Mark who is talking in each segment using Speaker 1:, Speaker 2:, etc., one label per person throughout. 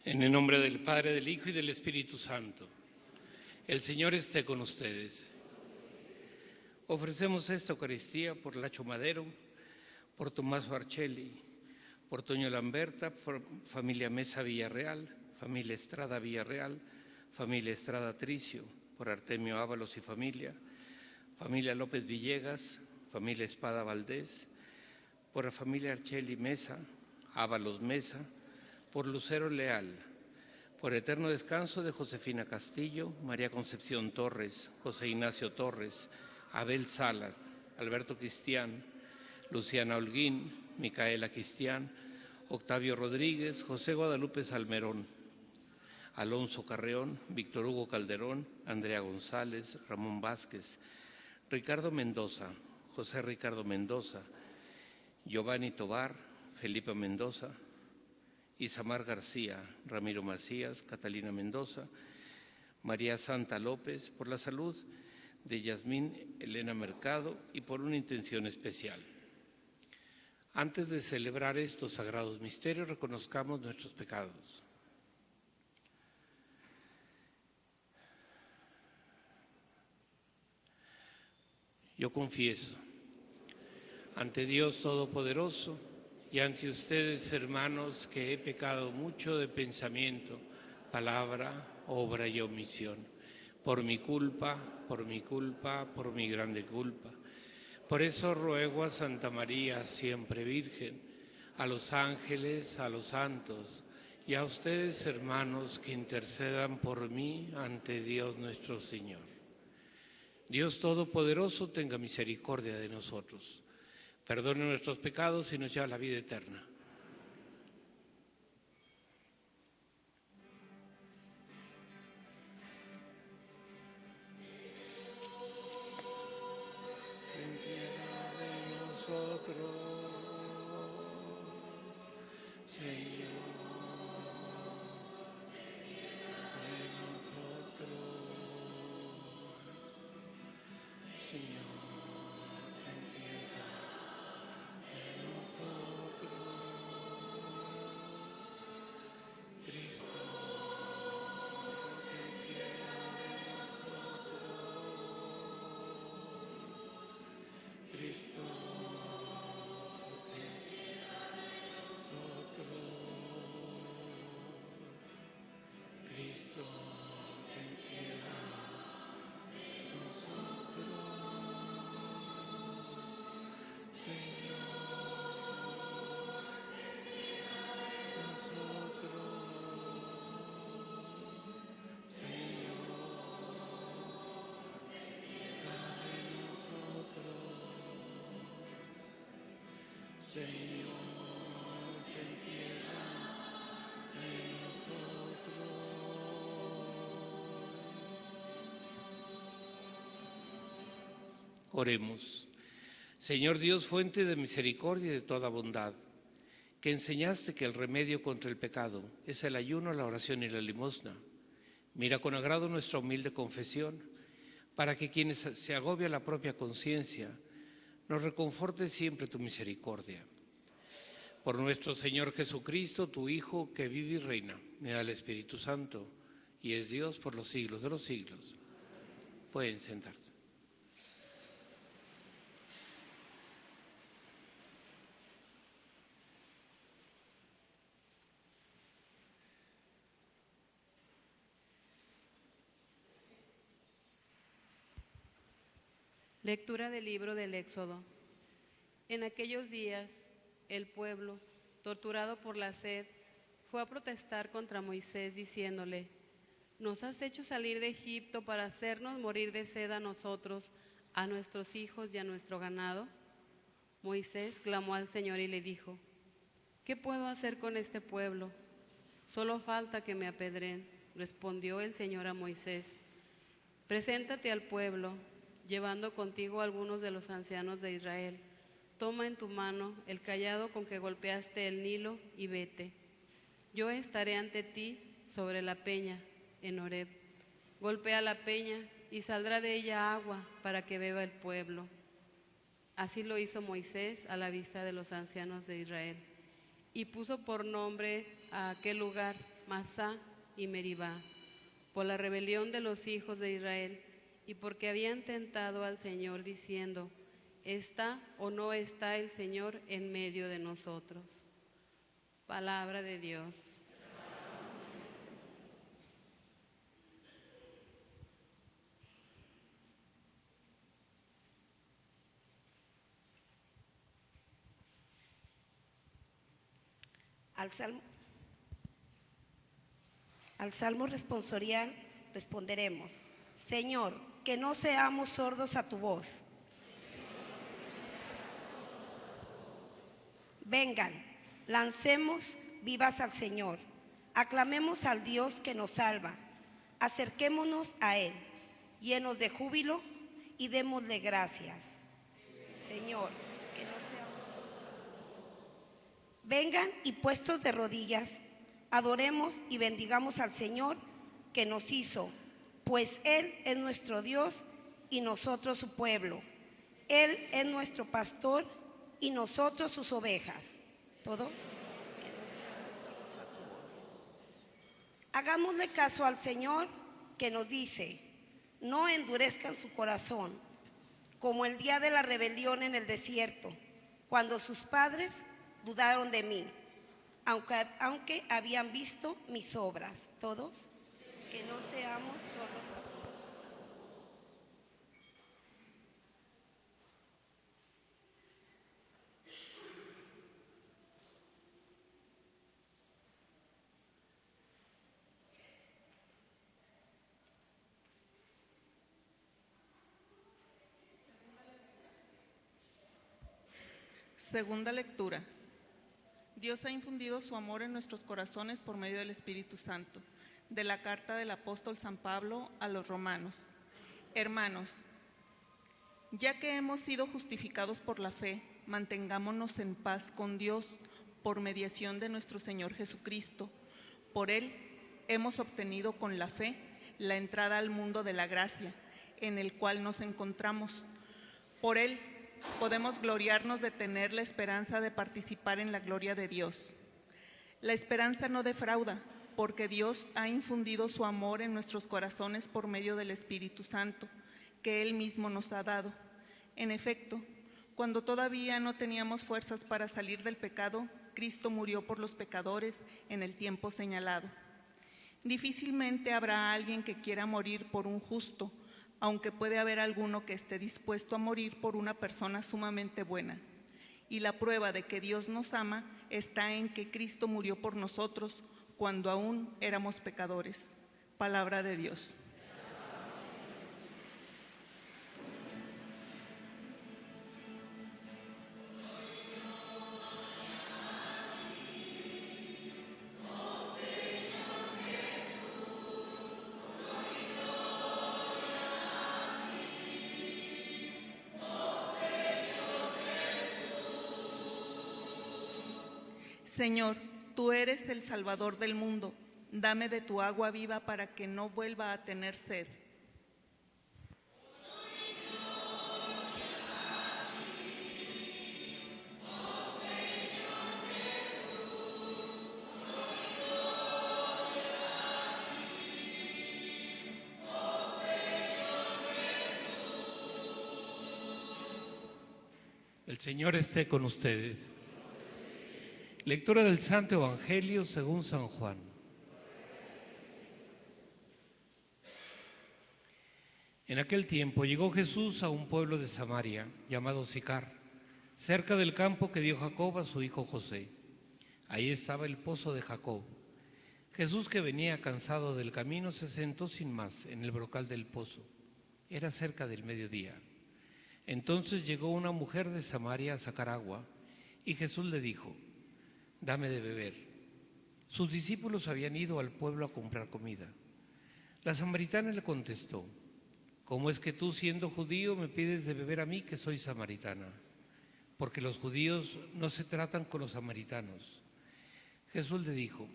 Speaker 1: En el nombre del Padre, del Hijo y del Espíritu Santo. El Señor esté con ustedes. Ofrecemos esta Eucaristía por Lacho Madero, por Tommaso Arcelli, por Toño Lamberta, por familia Mesa Villarreal, familia Estrada Villarreal, familia Estrada Tricio, por Artemio Ábalos y familia, familia López Villegas, familia Espada Valdés, por la familia Arcelli Mesa, Ábalos Mesa, por Lucero Leal, por eterno descanso de Josefina Castillo, María Concepción Torres, José Ignacio Torres, Abel Salas, Alberto Cristián, Luciana Holguín, Micaela Cristián, Octavio Rodríguez, José Guadalupe Salmerón, Alonso Carreón, Víctor Hugo Calderón, Andrea González, Ramón Vázquez, Ricardo Mendoza, José Ricardo Mendoza, Giovanni Tobar, Felipe Mendoza, Isamar García, Ramiro Macías, Catalina Mendoza, María Santa López, por la salud de Yasmín Elena Mercado y por una intención especial. Antes de celebrar estos sagrados misterios, reconozcamos nuestros pecados. Yo confieso ante Dios Todopoderoso y ante ustedes, hermanos, que he pecado mucho de pensamiento, palabra, obra y omisión, por mi culpa, por mi grande culpa. Por eso ruego a Santa María, siempre Virgen, a los ángeles, a los santos y a ustedes, hermanos, que intercedan por mí ante Dios nuestro Señor. Dios Todopoderoso tenga misericordia de nosotros, perdone nuestros pecados y nos lleve a la vida eterna. Ten piedad de nosotros, Señor, de nosotros, Señor. Señor, ten piedad de nosotros. Oremos. Señor Dios, fuente de misericordia y de toda bondad, que enseñaste que el remedio contra el pecado es el ayuno, la oración y la limosna. Mira con agrado nuestra humilde confesión, para que quienes se agobia la propia conciencia, nos reconforte siempre tu misericordia. Por nuestro Señor Jesucristo, tu Hijo, que vive y reina, me da el Espíritu Santo, y es Dios por los siglos de los siglos. Pueden sentarse.
Speaker 2: Lectura del libro del Éxodo. En aquellos días, el pueblo, torturado por la sed, fue a protestar contra Moisés, diciéndole: «¿Nos has hecho salir de Egipto para hacernos morir de sed a nosotros, a nuestros hijos y a nuestro ganado?» Moisés clamó al Señor y le dijo: «¿Qué puedo hacer con este pueblo? Solo falta que me apedreen». Respondió el Señor a Moisés: «Preséntate al pueblo, llevando contigo a algunos de los ancianos de Israel. Toma en tu mano el cayado con que golpeaste el Nilo y vete. Yo estaré ante ti sobre la peña, en Horeb. Golpea la peña y saldrá de ella agua para que beba el pueblo». Así lo hizo Moisés a la vista de los ancianos de Israel, y puso por nombre a aquel lugar Masá y Meribá, por la rebelión de los hijos de Israel, y porque habían tentado al Señor diciendo: ¿está o no está el Señor en medio de nosotros? Palabra de Dios.
Speaker 3: Al salmo responsorial responderemos: Señor, que no seamos sordos a tu voz. Vengan, lancemos vivas al Señor, aclamemos al Dios que nos salva, acerquémonos a Él, llenos de júbilo, y démosle gracias. Señor, que no seamos sordos a tu voz. Vengan y puestos de rodillas, adoremos y bendigamos al Señor que nos hizo, pues Él es nuestro Dios y nosotros su pueblo. Él es nuestro pastor y nosotros sus ovejas. ¿Todos? Que no seamos sordos a tu voz. Hagámosle caso al Señor que nos dice: no endurezcan su corazón, como el día de la rebelión en el desierto, cuando sus padres dudaron de mí, aunque habían visto mis obras. Todos, que no seamos sordos a tu voz.
Speaker 4: Segunda lectura. Dios ha infundido su amor en nuestros corazones por medio del Espíritu Santo. De la carta del apóstol San Pablo a los romanos. Hermanos, ya que hemos sido justificados por la fe, mantengámonos en paz con Dios por mediación de nuestro Señor Jesucristo. Por Él hemos obtenido con la fe la entrada al mundo de la gracia, en el cual nos encontramos. Por Él podemos gloriarnos de tener la esperanza de participar en la gloria de Dios. La esperanza no defrauda, porque Dios ha infundido su amor en nuestros corazones por medio del Espíritu Santo, que Él mismo nos ha dado. En efecto, cuando todavía no teníamos fuerzas para salir del pecado, Cristo murió por los pecadores en el tiempo señalado. Difícilmente habrá alguien que quiera morir por un justo, aunque puede haber alguno que esté dispuesto a morir por una persona sumamente buena. Y la prueba de que Dios nos ama está en que Cristo murió por nosotros cuando aún éramos pecadores. Palabra de Dios. Señor, tú eres el Salvador del mundo. Dame de tu agua viva para que no vuelva a tener sed.
Speaker 1: El Señor esté con ustedes. Lectura del Santo Evangelio según San Juan. En aquel tiempo llegó Jesús a un pueblo de Samaria llamado Sicar, cerca del campo que dio Jacob a su hijo José. Ahí estaba el pozo de Jacob. Jesús, que venía cansado del camino, se sentó sin más en el brocal del pozo. Era cerca del mediodía. Entonces llegó una mujer de Samaria a sacar agua, y Jesús le dijo: «Dame de beber». Sus discípulos habían ido al pueblo a comprar comida. La samaritana le contestó: «¿Cómo es que tú, siendo judío, me pides de beber a mí, que soy samaritana? Porque los judíos no se tratan con los samaritanos». Jesús le dijo: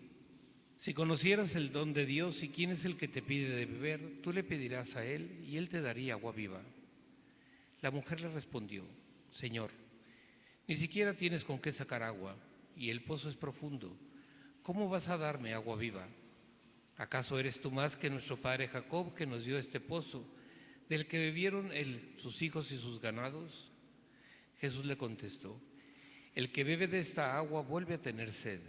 Speaker 1: «Si conocieras el don de Dios y quién es el que te pide de beber, tú le pedirás a él y él te daría agua viva». La mujer le respondió: «Señor, ni siquiera tienes con qué sacar agua, y el pozo es profundo. ¿Cómo vas a darme agua viva? ¿Acaso eres tú más que nuestro padre Jacob, que nos dio este pozo, del que bebieron sus hijos y sus ganados? Jesús le contestó: el que bebe de esta agua vuelve a tener sed,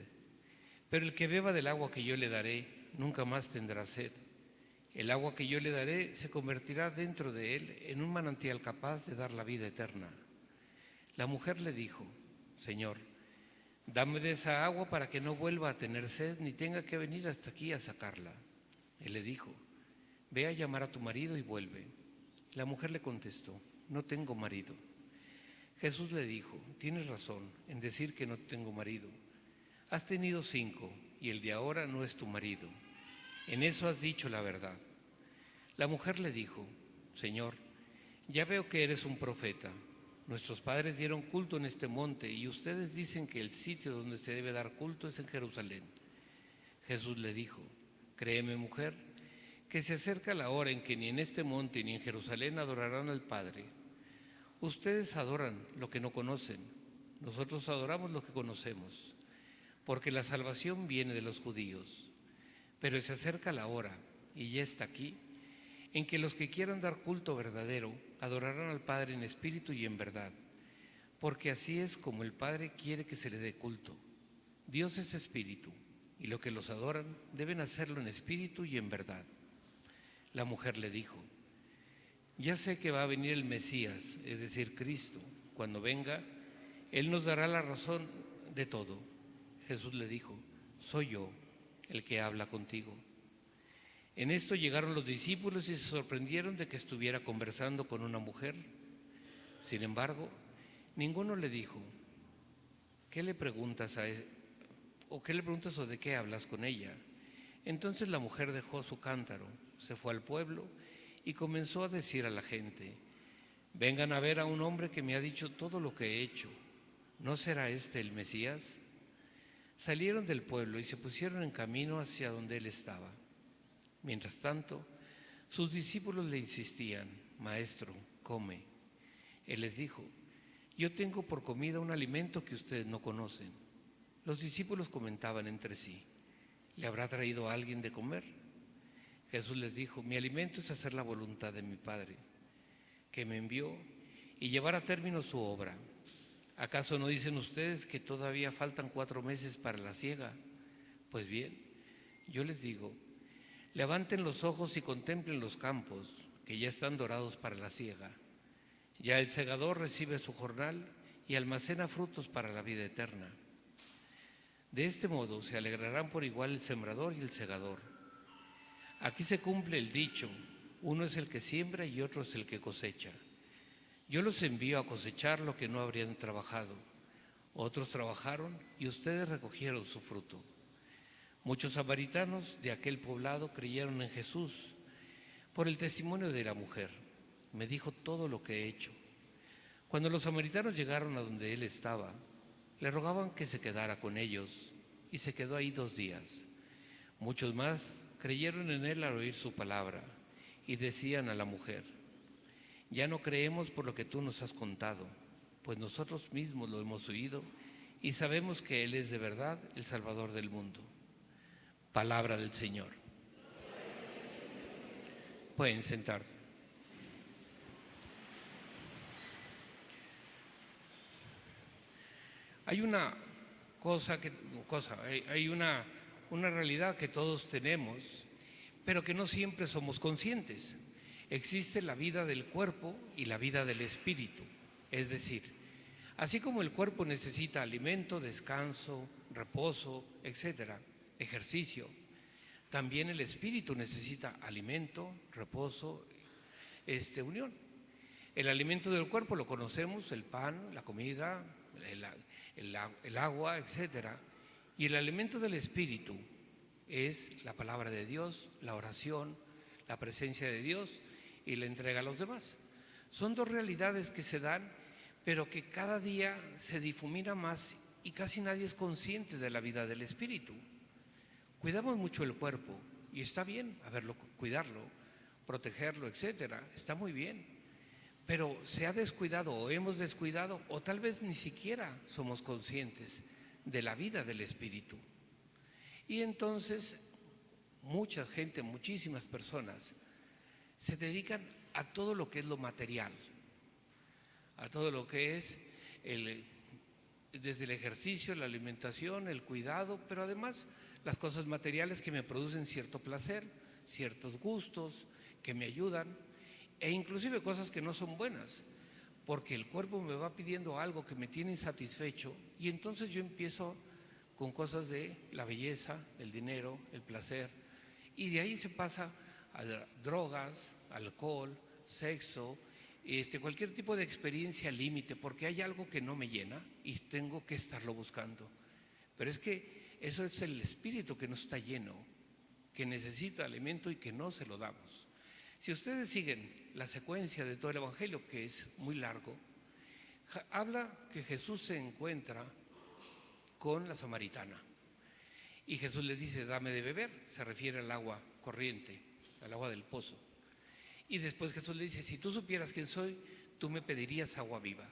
Speaker 1: pero el que beba del agua que yo le daré nunca más tendrá sed. El agua que yo le daré se convertirá dentro de él en un manantial capaz de dar la vida eterna. La mujer le dijo: Señor, dame de esa agua para que no vuelva a tener sed ni tenga que venir hasta aquí a sacarla. Él le dijo: ve a llamar a tu marido y vuelve. La mujer le contestó: no tengo marido. Jesús le dijo: tienes razón en decir que no tengo marido. Has tenido 5 y el de ahora no es tu marido. En eso has dicho la verdad. La mujer le dijo: Señor, ya veo que eres un profeta. Nuestros padres dieron culto en este monte y ustedes dicen que el sitio donde se debe dar culto es en Jerusalén. Jesús le dijo: créeme, mujer, que se acerca la hora en que ni en este monte ni en Jerusalén adorarán al Padre. Ustedes adoran lo que no conocen, nosotros adoramos lo que conocemos, porque la salvación viene de los judíos. Pero se acerca la hora, y ya está aquí, en que los que quieran dar culto verdadero adorarán al Padre en espíritu y en verdad, porque así es como el Padre quiere que se le dé culto. Dios es espíritu, y los que los adoran deben hacerlo en espíritu y en verdad. La mujer le dijo: ya sé que va a venir el Mesías, es decir, Cristo. Cuando venga, Él nos dará la razón de todo. Jesús le dijo: soy yo el que habla contigo. En esto llegaron los discípulos y se sorprendieron de que estuviera conversando con una mujer. Sin embargo, ninguno le dijo: ¿qué le preguntas o qué le preguntas o de qué hablas con ella? Entonces la mujer dejó su cántaro, se fue al pueblo y comenzó a decir a la gente: vengan a ver a un hombre que me ha dicho todo lo que he hecho. ¿No será este el Mesías? Salieron del pueblo y se pusieron en camino hacia donde él estaba. Mientras tanto, sus discípulos le insistían: Maestro, come. Él les dijo: yo tengo por comida un alimento que ustedes no conocen. Los discípulos comentaban entre sí: ¿le habrá traído a alguien de comer? Jesús les dijo: mi alimento es hacer la voluntad de mi Padre, que me envió, y llevar a término su obra. ¿Acaso no dicen ustedes que todavía faltan 4 meses para la siega? Pues bien, yo les digo: levanten los ojos y contemplen los campos, que ya están dorados para la siega. Ya el segador recibe su jornal y almacena frutos para la vida eterna. De este modo se alegrarán por igual el sembrador y el segador. Aquí se cumple el dicho: uno es el que siembra y otro es el que cosecha. Yo los envío a cosechar lo que no habrían trabajado. Otros trabajaron y ustedes recogieron su fruto. Muchos samaritanos de aquel poblado creyeron en Jesús por el testimonio de la mujer. Me dijo todo lo que he hecho. Cuando los samaritanos llegaron a donde él estaba, le rogaban que se quedara con ellos y se quedó ahí 2 días. Muchos más creyeron en él al oír su palabra y decían a la mujer: ya no creemos por lo que tú nos has contado, pues nosotros mismos lo hemos oído y sabemos que él es de verdad el Salvador del mundo. Palabra del Señor. Pueden sentarse. Hay una hay una realidad que todos tenemos, pero que no siempre somos conscientes. Existe la vida del cuerpo y la vida del espíritu. Es decir, así como el cuerpo necesita alimento, descanso, reposo, etcétera, ejercicio, también el espíritu necesita alimento, reposo, unión. El alimento del cuerpo lo conocemos: el pan, la comida, el agua, etcétera. Y el alimento del espíritu es la palabra de Dios, la oración, la presencia de Dios y la entrega a los demás. Son 2 realidades que se dan, pero que cada día se difumina más y casi nadie es consciente de la vida del espíritu. Cuidamos mucho el cuerpo y está bien cuidarlo, protegerlo, etcétera, está muy bien. Pero se ha descuidado o hemos descuidado, o tal vez ni siquiera somos conscientes de la vida del espíritu. Y entonces mucha gente, muchísimas personas, se dedican a todo lo que es lo material, a todo lo que es desde el ejercicio, la alimentación, el cuidado, pero además las cosas materiales que me producen cierto placer, ciertos gustos, que me ayudan, e inclusive cosas que no son buenas, porque el cuerpo me va pidiendo algo que me tiene insatisfecho y entonces yo empiezo con cosas de la belleza, el dinero, el placer, y de ahí se pasa a drogas, alcohol, sexo, cualquier tipo de experiencia límite, porque hay algo que no me llena y tengo que estarlo buscando. Pero es que eso es el espíritu que no está lleno, que necesita alimento y que no se lo damos. Si ustedes siguen la secuencia de todo el Evangelio, que es muy largo, habla que Jesús se encuentra con la samaritana y Jesús le dice: dame de beber, se refiere al agua corriente, al agua del pozo. Y después Jesús le dice: si tú supieras quién soy, tú me pedirías agua viva.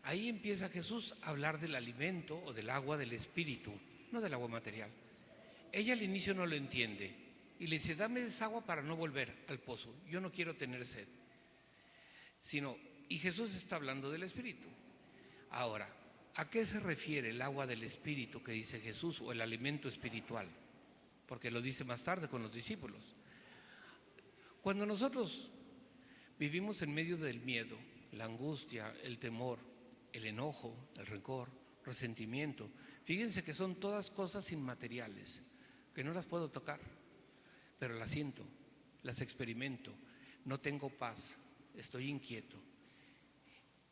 Speaker 1: Ahí empieza Jesús a hablar del alimento o del agua del espíritu, no del agua material. Ella al inicio no lo entiende y le dice: dame esa agua para no volver al pozo, yo no quiero tener sed. Y Jesús está hablando del espíritu. Ahora, ¿a qué se refiere el agua del espíritu que dice Jesús, o el alimento espiritual? Porque lo dice más tarde con los discípulos. Cuando nosotros vivimos en medio del miedo, la angustia, el temor, el enojo, el rencor, resentimiento, fíjense que son todas cosas inmateriales, que no las puedo tocar, pero las siento, las experimento, no tengo paz, estoy inquieto.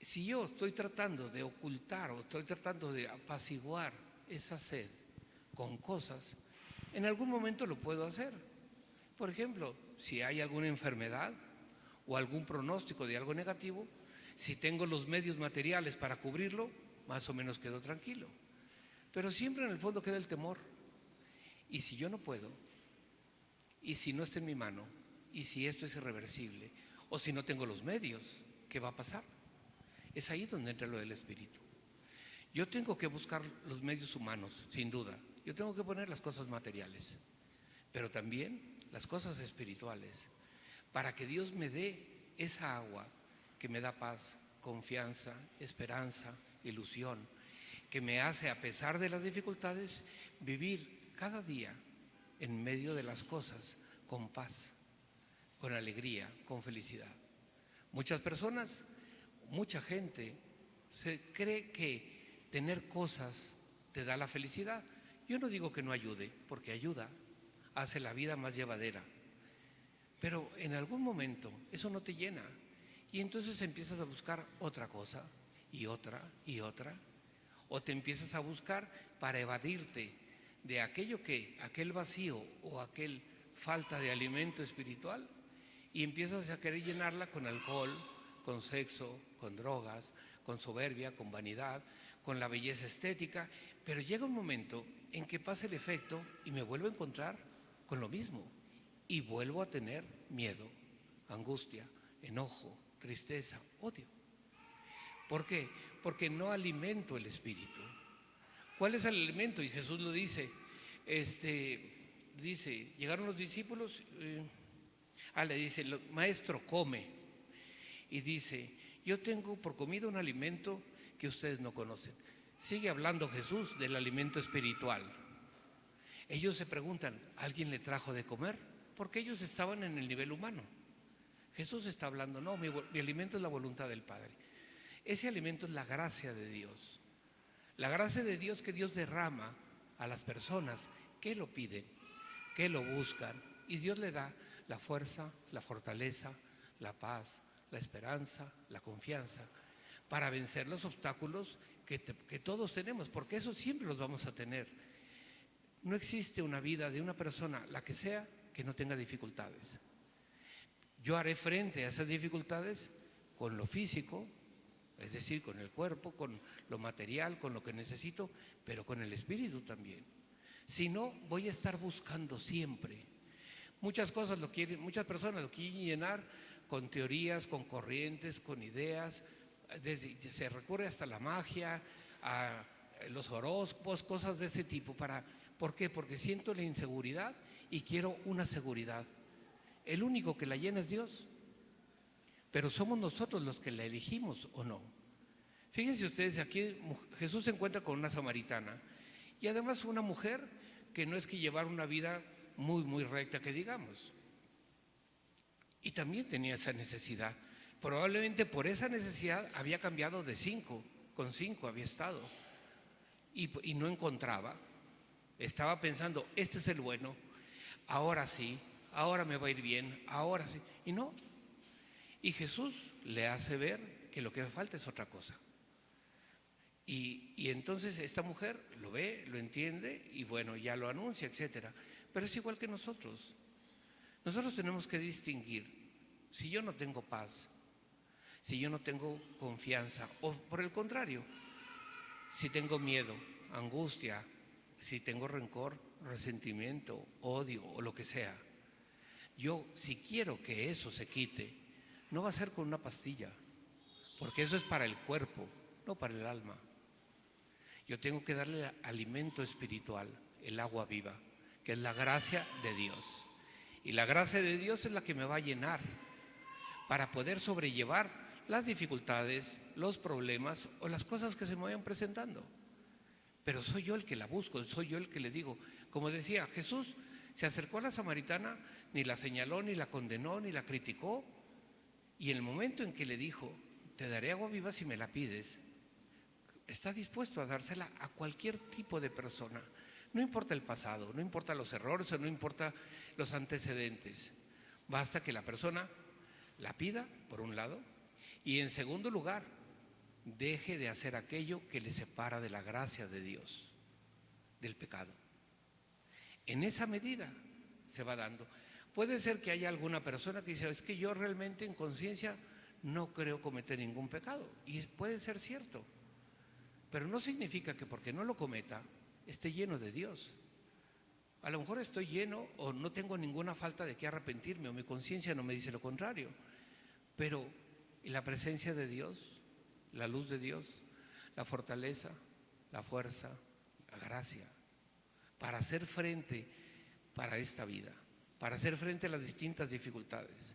Speaker 1: Si yo estoy tratando de ocultar o estoy tratando de apaciguar esa sed con cosas, en algún momento lo puedo hacer. Por ejemplo, si hay alguna enfermedad o algún pronóstico de algo negativo, si tengo los medios materiales para cubrirlo, más o menos quedo tranquilo. Pero siempre en el fondo queda el temor. Y si yo no puedo, y si no está en mi mano, y si esto es irreversible, o si no tengo los medios, ¿qué va a pasar? Es ahí donde entra lo del espíritu. Yo tengo que buscar los medios humanos, sin duda. Yo tengo que poner las cosas materiales, pero también las cosas espirituales, para que Dios me dé esa agua que me da paz, confianza, esperanza, ilusión, que me hace, a pesar de las dificultades, vivir cada día en medio de las cosas con paz, con alegría, con felicidad. Muchas personas, mucha gente se cree que tener cosas te da la felicidad. Yo no digo que no ayude, porque ayuda, hace la vida más llevadera, pero en algún momento eso no te llena y entonces empiezas a buscar otra cosa y otra y otra, o te empiezas a buscar para evadirte de aquel vacío o aquel falta de alimento espiritual, y empiezas a querer llenarla con alcohol, con sexo, con drogas, con soberbia, con vanidad, con la belleza estética, pero llega un momento en que pasa el efecto y me vuelvo a encontrar con lo mismo y vuelvo a tener miedo, angustia, enojo, tristeza, odio. ¿Por qué? Porque no alimento el espíritu. ¿Cuál es el alimento? Y Jesús lo dice. Dice, llegaron los discípulos, le dice: maestro, come. Y dice: yo tengo por comida un alimento que ustedes no conocen. Sigue hablando Jesús del alimento espiritual. Ellos se preguntan: ¿alguien le trajo de comer? Porque ellos estaban en el nivel humano. Jesús está hablando: no, mi alimento es la voluntad del Padre. Ese alimento es la gracia de Dios. La gracia de Dios que Dios derrama a las personas que lo piden, que lo buscan, y Dios le da la fuerza, la fortaleza, la paz, la esperanza, la confianza para vencer los obstáculos que todos tenemos, porque eso siempre los vamos a tener. No existe una vida de una persona, la que sea, que no tenga dificultades. Yo haré frente a esas dificultades con lo físico, es decir, con el cuerpo, con lo material, con lo que necesito, pero con el espíritu también. Si no, voy a estar buscando siempre. Muchas personas lo quieren llenar con teorías, con corrientes, con ideas. Se recurre hasta la magia, a los horóscopos, cosas de ese tipo. ¿Por qué? Porque siento la inseguridad y quiero una seguridad. El único que la llena es Dios, pero somos nosotros los que la elegimos o no. Fíjense ustedes, aquí Jesús se encuentra con una samaritana y además una mujer que no es que llevara una vida muy recta, que digamos. Y también tenía esa necesidad. Probablemente por esa necesidad había cambiado de 5, con 5 había estado y no encontraba. Estaba pensando, este es el bueno, ahora sí, ahora me va a ir bien, ahora sí. Y no. Y Jesús le hace ver que lo que falta es otra cosa. Y entonces esta mujer lo ve, lo entiende y bueno, ya lo anuncia, etcétera. Pero es igual que nosotros. Nosotros tenemos que distinguir si yo no tengo paz, si yo no tengo confianza, o por el contrario, si tengo miedo, angustia, si tengo rencor, resentimiento, odio o lo que sea. Yo, si quiero que eso se quite, no va a ser con una pastilla, porque eso es para el cuerpo, no para el alma. Yo tengo que darle alimento espiritual, el agua viva, que es la gracia de Dios. Y la gracia de Dios es la que me va a llenar para poder sobrellevar las dificultades, los problemas o las cosas que se me vayan presentando. Pero soy yo el que la busco, soy yo el que le digo. Como decía, Jesús se acercó a la samaritana, ni la señaló, ni la condenó, ni la criticó. Y en el momento en que le dijo, te daré agua viva si me la pides, está dispuesto a dársela a cualquier tipo de persona. No importa el pasado, no importa los errores o no importa los antecedentes. Basta que la persona la pida, por un lado, y en segundo lugar, deje de hacer aquello que le separa de la gracia de Dios, del pecado. En esa medida se va dando. Puede ser que haya alguna persona que dice, es que yo realmente en conciencia no creo cometer ningún pecado, y puede ser cierto, pero no significa que porque no lo cometa esté lleno de Dios. A lo mejor estoy lleno o no tengo ninguna falta de qué arrepentirme, o mi conciencia no me dice lo contrario, pero la presencia de Dios, la luz de Dios, la fortaleza, la fuerza, la gracia, para hacer frente para esta vida, para hacer frente a las distintas dificultades.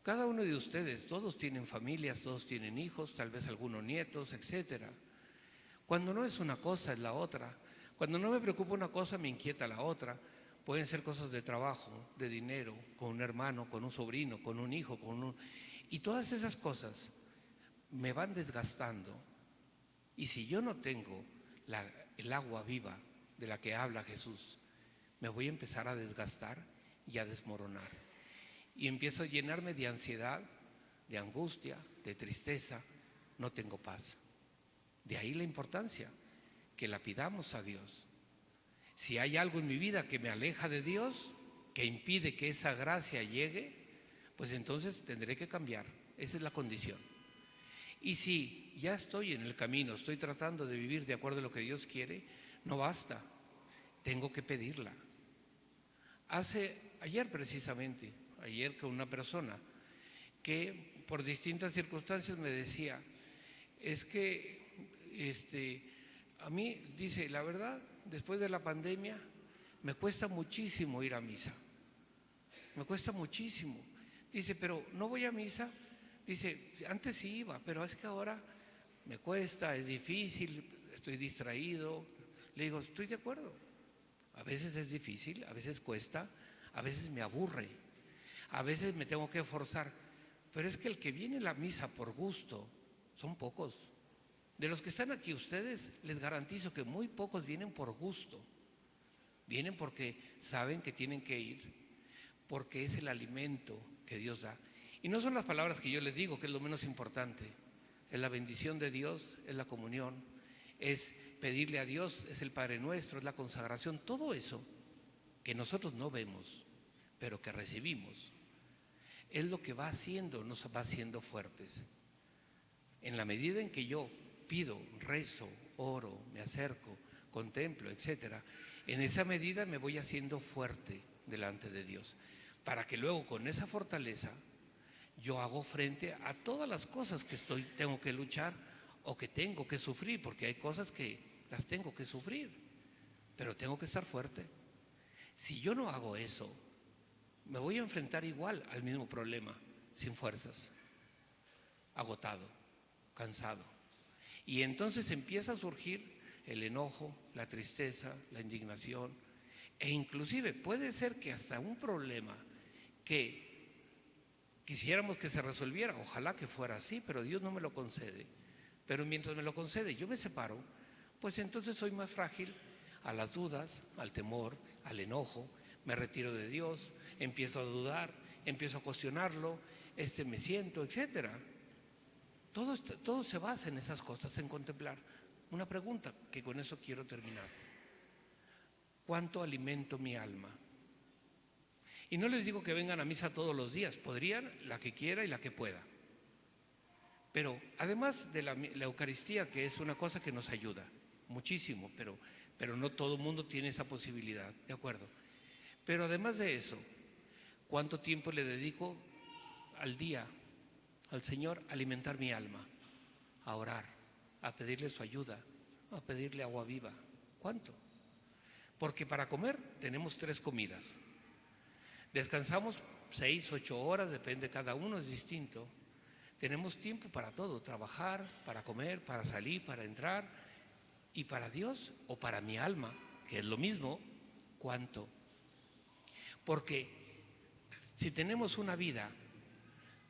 Speaker 1: Cada uno de ustedes, todos tienen familias, todos tienen hijos, tal vez algunos nietos, etcétera. Cuando no es una cosa, es la otra. Cuando no me preocupa una cosa, me inquieta la otra. Pueden ser cosas de trabajo, de dinero, con un hermano, con un sobrino, con un hijo, y todas esas cosas me van desgastando. Y si yo no tengo el agua viva de la que habla Jesús, me voy a empezar a desgastar y a desmoronar. Y empiezo a llenarme de ansiedad, de angustia, de tristeza. No tengo paz. De ahí la importancia que la pidamos a Dios. Si hay algo en mi vida que me aleja de Dios, que impide que esa gracia llegue, pues entonces tendré que cambiar. Esa es la condición. Y si ya estoy en el camino, estoy tratando de vivir de acuerdo a lo que Dios quiere, no basta, tengo que pedirla. Ayer precisamente, con una persona que por distintas circunstancias me decía, es que a mí, dice, la verdad, después de la pandemia me cuesta muchísimo ir a misa, me cuesta muchísimo. Dice, pero no voy a misa. Dice, antes sí iba, pero es que ahora me cuesta, es difícil, estoy distraído. Le digo, estoy de acuerdo. A veces es difícil, a veces cuesta, a veces me aburre, a veces me tengo que forzar. Pero es que el que viene a la misa por gusto son pocos. De los que están aquí ustedes, les garantizo que muy pocos vienen por gusto. Vienen porque saben que tienen que ir, porque es el alimento que Dios da. Y no son las palabras que yo les digo, que es lo menos importante. Es la bendición de Dios, es la comunión, es pedirle a Dios, es el Padre Nuestro, es la consagración. Todo eso que nosotros no vemos, pero que recibimos, es lo que va haciendo, nos va haciendo fuertes. En la medida en que yo pido, rezo, oro, me acerco, contemplo, etcétera, en esa medida me voy haciendo fuerte delante de Dios, para que luego con esa fortaleza yo hago frente a todas las cosas que tengo que luchar o que tengo que sufrir, porque hay cosas que las tengo que sufrir, pero tengo que estar fuerte. Si yo no hago eso, me voy a enfrentar igual al mismo problema, sin fuerzas, agotado, cansado. Y entonces empieza a surgir el enojo, la tristeza, la indignación, e inclusive puede ser que hasta un problema que quisiéramos que se resolviera, ojalá que fuera así, pero Dios no me lo concede. Pero mientras me lo concede, yo me separo, pues entonces soy más frágil a las dudas, al temor, al enojo, me retiro de Dios, empiezo a dudar, empiezo a cuestionarlo, me siento, etcétera. Todo se basa en esas cosas, en contemplar. Una pregunta, que con eso quiero terminar. ¿Cuánto alimento mi alma? Y no les digo que vengan a misa todos los días, podrían la que quiera y la que pueda. Pero además de la Eucaristía, que es una cosa que nos ayuda muchísimo, pero no todo el mundo tiene esa posibilidad, ¿de acuerdo? Pero además de eso, ¿cuánto tiempo le dedico al día al Señor a alimentar mi alma, a orar, a pedirle su ayuda, a pedirle agua viva? ¿Cuánto? Porque para comer tenemos 3 comidas. Descansamos 6, 8 horas, depende, cada uno es distinto. Tenemos tiempo para todo, trabajar, para comer, para salir, para entrar. Y para Dios o para mi alma, que es lo mismo, ¿cuánto? Porque si tenemos una vida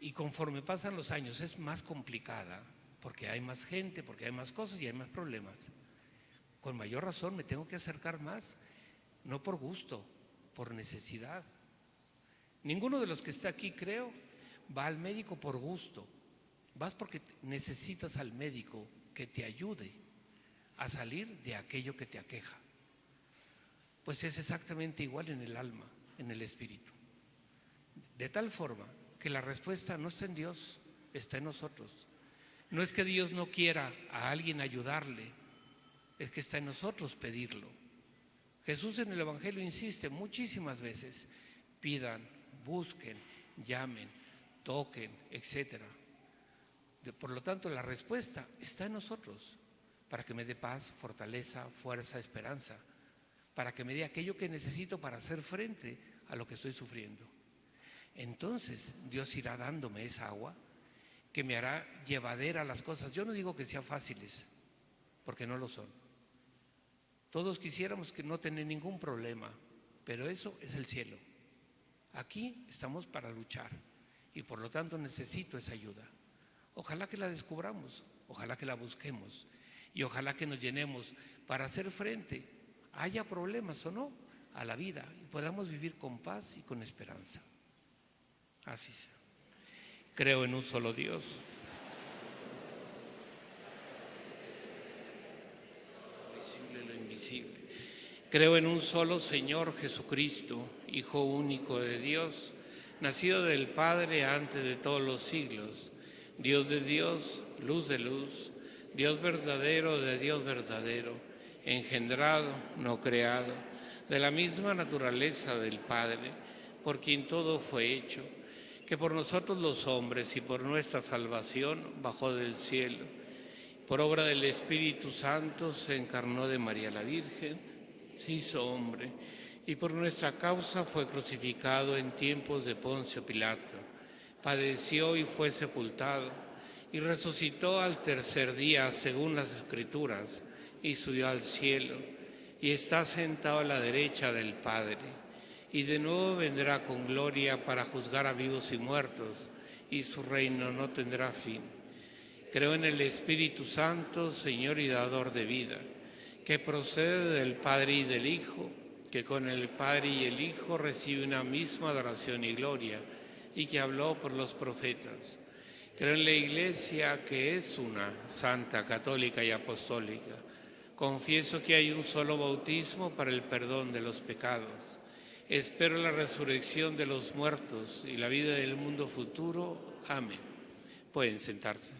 Speaker 1: y conforme pasan los años es más complicada, porque hay más gente, porque hay más cosas y hay más problemas, con mayor razón me tengo que acercar más, no por gusto, por necesidad. Ninguno de los que está aquí, creo, va al médico por gusto. Vas porque necesitas al médico que te ayude a salir de aquello que te aqueja. Pues es exactamente igual en el alma, en el espíritu. De tal forma que la respuesta no está en Dios, está en nosotros. No es que Dios no quiera a alguien ayudarle, es que está en nosotros pedirlo. Jesús en el Evangelio insiste muchísimas veces: pidan, busquen, llamen, toquen, etc. Por lo tanto, la respuesta está en nosotros, para que me dé paz, fortaleza, fuerza, esperanza, para que me dé aquello que necesito para hacer frente a lo que estoy sufriendo. Entonces Dios irá dándome esa agua que me hará llevadera las cosas. Yo no digo que sean fáciles, porque no lo son. Todos quisiéramos que no tener ningún problema, pero eso es el cielo. Aquí estamos para luchar y por lo tanto necesito esa ayuda. Ojalá que la descubramos, ojalá que la busquemos y ojalá que nos llenemos para hacer frente, haya problemas o no, a la vida y podamos vivir con paz y con esperanza. Así sea. Creo en un solo Dios. Visible lo invisible. Creo en un solo Señor Jesucristo, Hijo único de Dios, nacido del Padre antes de todos los siglos, Dios de Dios, luz de luz, Dios verdadero de Dios verdadero, engendrado, no creado, de la misma naturaleza del Padre, por quien todo fue hecho, que por nosotros los hombres y por nuestra salvación bajó del cielo. Por obra del Espíritu Santo se encarnó de María la Virgen, se hizo hombre, y por nuestra causa fue crucificado en tiempos de Poncio Pilato. Padeció y fue sepultado, y resucitó al tercer día según las Escrituras, y subió al cielo, y está sentado a la derecha del Padre. Y de nuevo vendrá con gloria para juzgar a vivos y muertos, y su reino no tendrá fin. Creo en el Espíritu Santo, Señor y dador de vida, que procede del Padre y del Hijo, que con el Padre y el Hijo recibe una misma adoración y gloria, y que habló por los profetas. Creo en la Iglesia, que es una, santa, católica y apostólica. Confieso que hay un solo bautismo para el perdón de los pecados. Espero la resurrección de los muertos y la vida del mundo futuro. Amén. Pueden sentarse.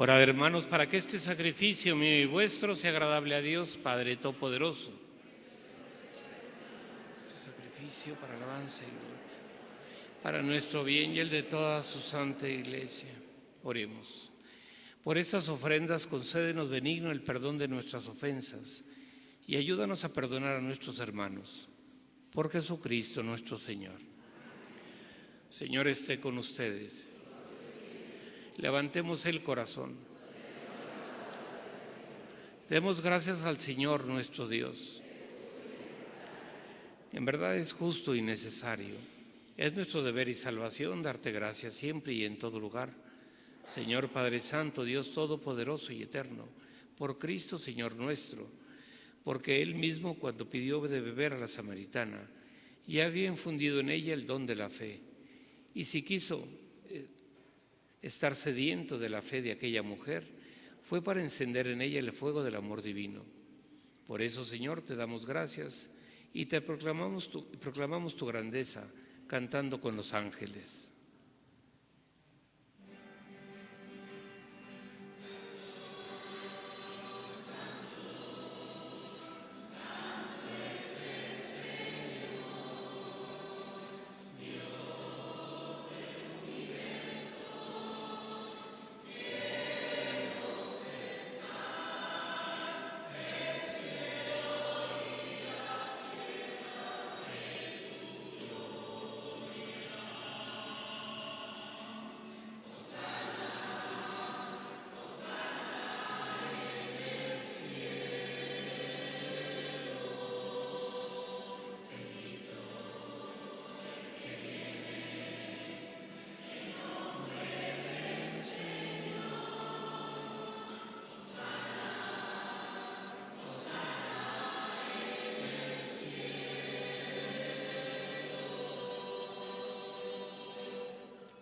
Speaker 1: Orad, hermanos, para que este sacrificio mío y vuestro sea agradable a Dios, Padre Todopoderoso. Este sacrificio para alabanza y gloria, para nuestro bien y el de toda su santa Iglesia. Oremos. Por estas ofrendas concédenos benigno el perdón de nuestras ofensas y ayúdanos a perdonar a nuestros hermanos. Por Jesucristo nuestro Señor. Señor esté con ustedes. Levantemos el corazón. Demos gracias al Señor nuestro Dios. En verdad es justo y necesario. Es nuestro deber y salvación darte gracias siempre y en todo lugar. Señor Padre Santo, Dios Todopoderoso y Eterno, por Cristo Señor nuestro, porque Él mismo cuando pidió de beber a la samaritana, ya había infundido en ella el don de la fe, y si quiso estar sediento de la fe de aquella mujer, fue para encender en ella el fuego del amor divino. Por eso, Señor, te damos gracias y te proclamamos tu grandeza, cantando con los ángeles.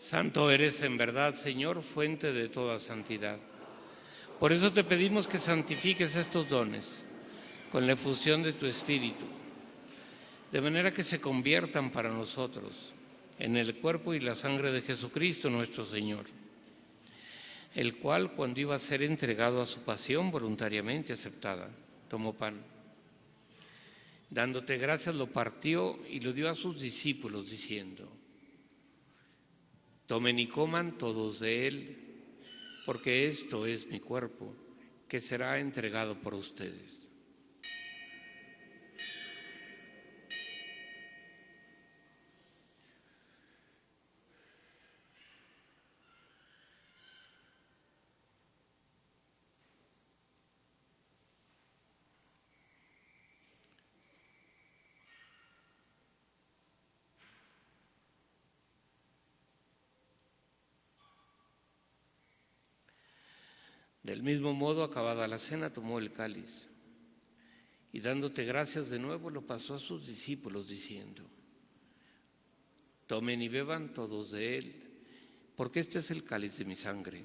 Speaker 1: Santo eres en verdad, Señor, fuente de toda santidad. Por eso te pedimos que santifiques estos dones con la efusión de tu Espíritu, de manera que se conviertan para nosotros en el cuerpo y la sangre de Jesucristo nuestro Señor, el cual, cuando iba a ser entregado a su pasión voluntariamente aceptada, tomó pan. Dándote gracias, lo partió y lo dio a sus discípulos, diciendo: tomen y coman todos de él, porque esto es mi cuerpo, que será entregado por ustedes. Del mismo modo, acabada la cena, tomó el cáliz y dándote gracias de nuevo, lo pasó a sus discípulos diciendo: tomen y beban todos de él, porque este es el cáliz de mi sangre,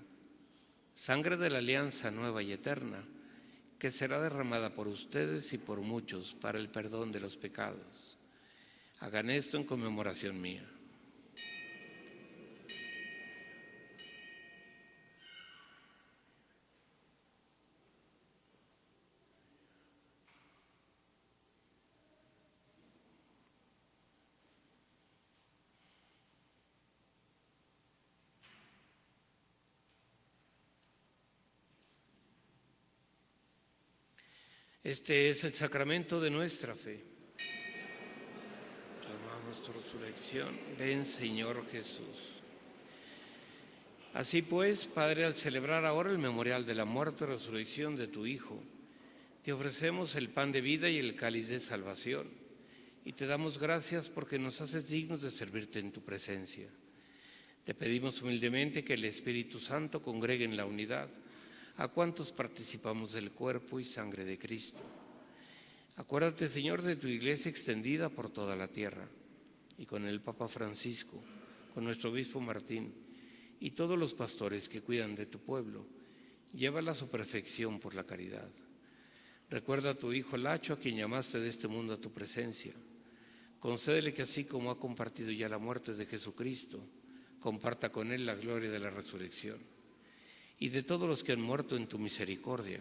Speaker 1: sangre de la alianza nueva y eterna, que será derramada por ustedes y por muchos para el perdón de los pecados. Hagan esto en conmemoración mía. Este es el sacramento de nuestra fe. Proclamamos tu resurrección. Ven, Señor Jesús. Así pues, Padre, al celebrar ahora el memorial de la muerte y resurrección de tu Hijo, te ofrecemos el pan de vida y el cáliz de salvación, y te damos gracias porque nos haces dignos de servirte en tu presencia. Te pedimos humildemente que el Espíritu Santo congregue en la unidad a cuantos participamos del cuerpo y sangre de Cristo. Acuérdate, Señor, de tu Iglesia extendida por toda la tierra, y con el Papa Francisco, con nuestro obispo Martín, y todos los pastores que cuidan de tu pueblo, llévala a su perfección por la caridad. Recuerda a tu Hijo Lacho, a quien llamaste de este mundo a tu presencia. Concédele que así como ha compartido ya la muerte de Jesucristo, comparta con él la gloria de la resurrección. y de todos los que han muerto en tu misericordia.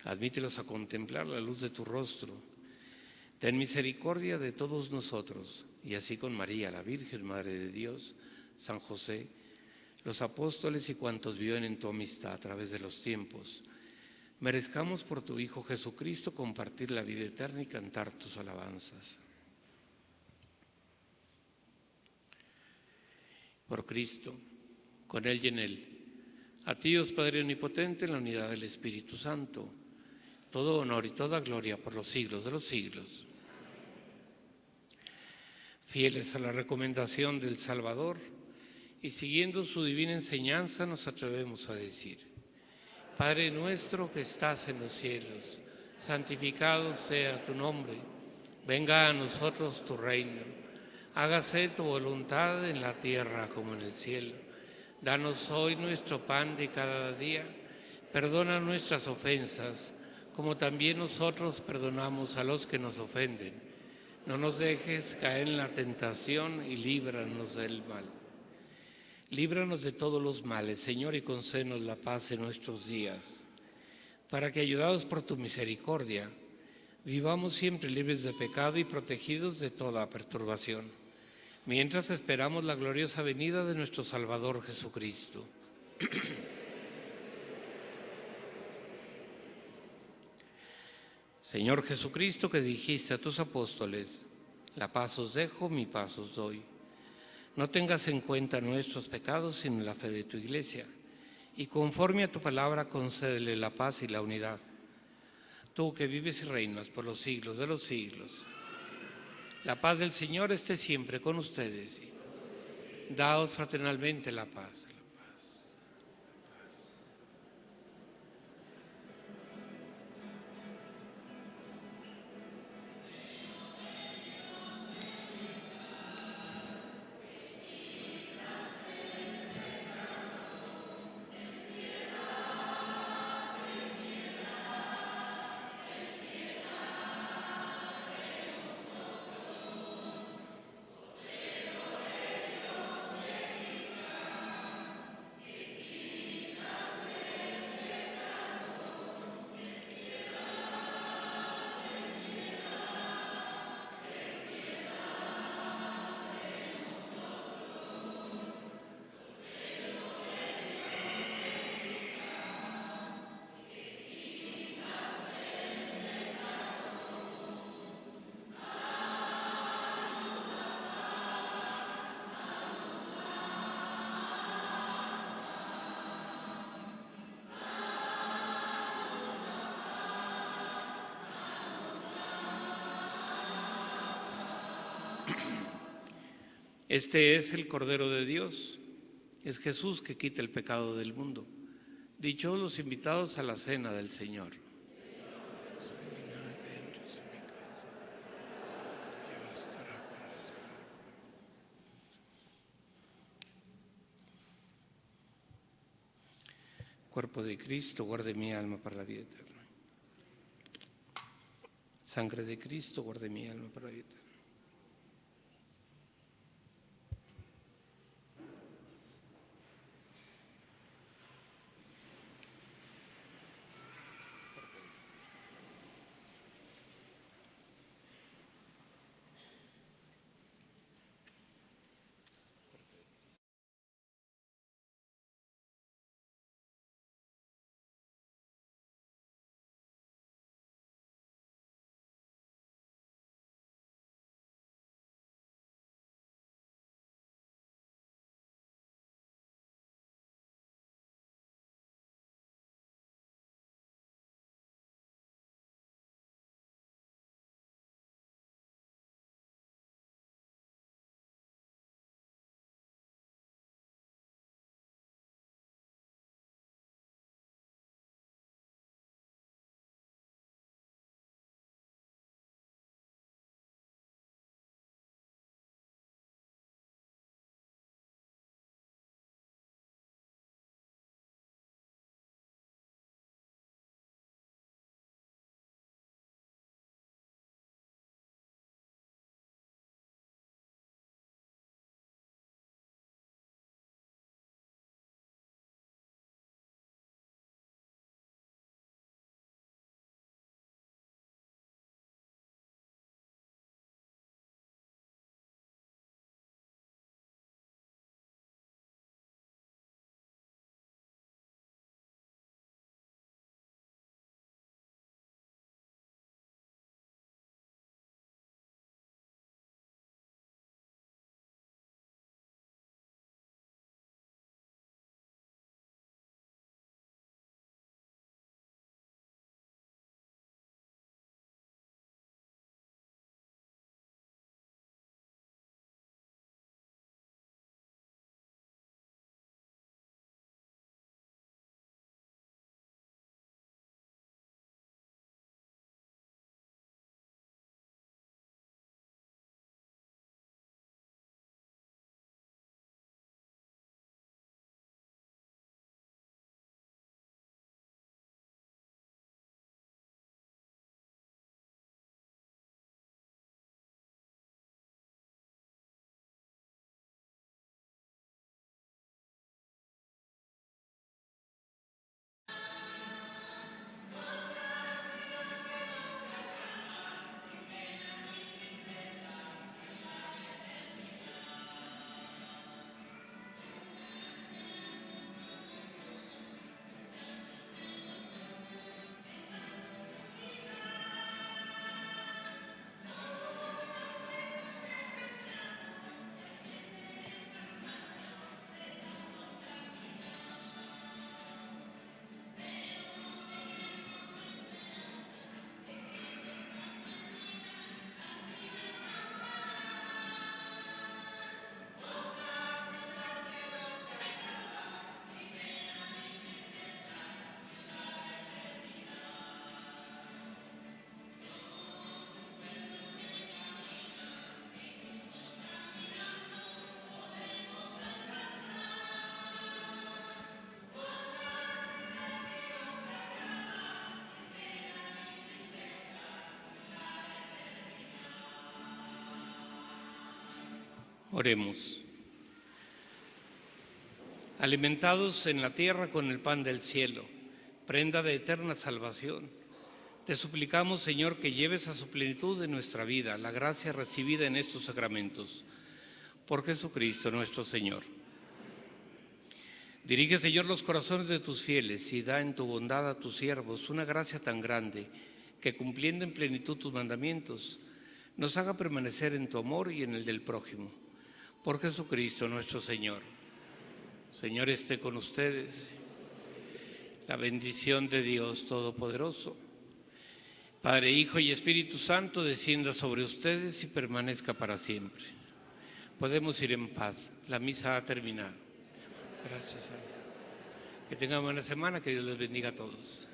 Speaker 1: Admítelos a contemplar la luz de tu rostro. Ten misericordia de todos nosotros, y así con María, la Virgen, Madre de Dios, San José, los apóstoles y cuantos viven en tu amistad a través de los tiempos, merezcamos por tu Hijo Jesucristo compartir la vida eterna y cantar tus alabanzas. Por Cristo, con Él y en Él, a ti, Dios Padre Omnipotente, en la unidad del Espíritu Santo, todo honor y toda gloria por los siglos de los siglos. Fieles a la recomendación del Salvador y siguiendo su divina enseñanza, nos atrevemos a decir: Padre nuestro que estás en los cielos, santificado sea tu nombre. Venga a nosotros tu reino. Hágase tu voluntad en la tierra como en el cielo. Danos hoy nuestro pan de cada día. Perdona nuestras ofensas, como también nosotros perdonamos a los que nos ofenden. No nos dejes caer en la tentación y líbranos del mal. Líbranos de todos los males, Señor, y concédenos la paz en nuestros días, para que, ayudados por tu misericordia, vivamos siempre libres de pecado y protegidos de toda perturbación, mientras esperamos la gloriosa venida de nuestro Salvador Jesucristo. Señor Jesucristo, que dijiste a tus apóstoles: la paz os dejo, mi paz os doy. No tengas en cuenta nuestros pecados, sino la fe de tu Iglesia, y conforme a tu palabra concédele la paz y la unidad. Tú que vives y reinas por los siglos de los siglos. La paz del Señor esté siempre con ustedes. Daos fraternalmente la paz. Este es el Cordero de Dios, es Jesús que quita el pecado del mundo. Dichosos los invitados a la cena del Señor. Cuerpo de Cristo, guarde mi alma para la vida eterna. Sangre de Cristo, guarde mi alma para la vida eterna. Oremos. Alimentados en la tierra con el pan del cielo, prenda de eterna salvación, te suplicamos, Señor, que lleves a su plenitud en nuestra vida la gracia recibida en estos sacramentos. Por Jesucristo nuestro Señor. Dirige, Señor, los corazones de tus fieles y da en tu bondad a tus siervos una gracia tan grande que, cumpliendo en plenitud tus mandamientos, nos haga permanecer en tu amor y en el del prójimo. Por Jesucristo nuestro Señor. Señor, esté con ustedes. La bendición de Dios Todopoderoso, Padre, Hijo y Espíritu Santo, descienda sobre ustedes y permanezca para siempre. Podemos ir en paz. La misa ha terminado. Gracias a Dios. Que tengan buena semana. Que Dios les bendiga a todos.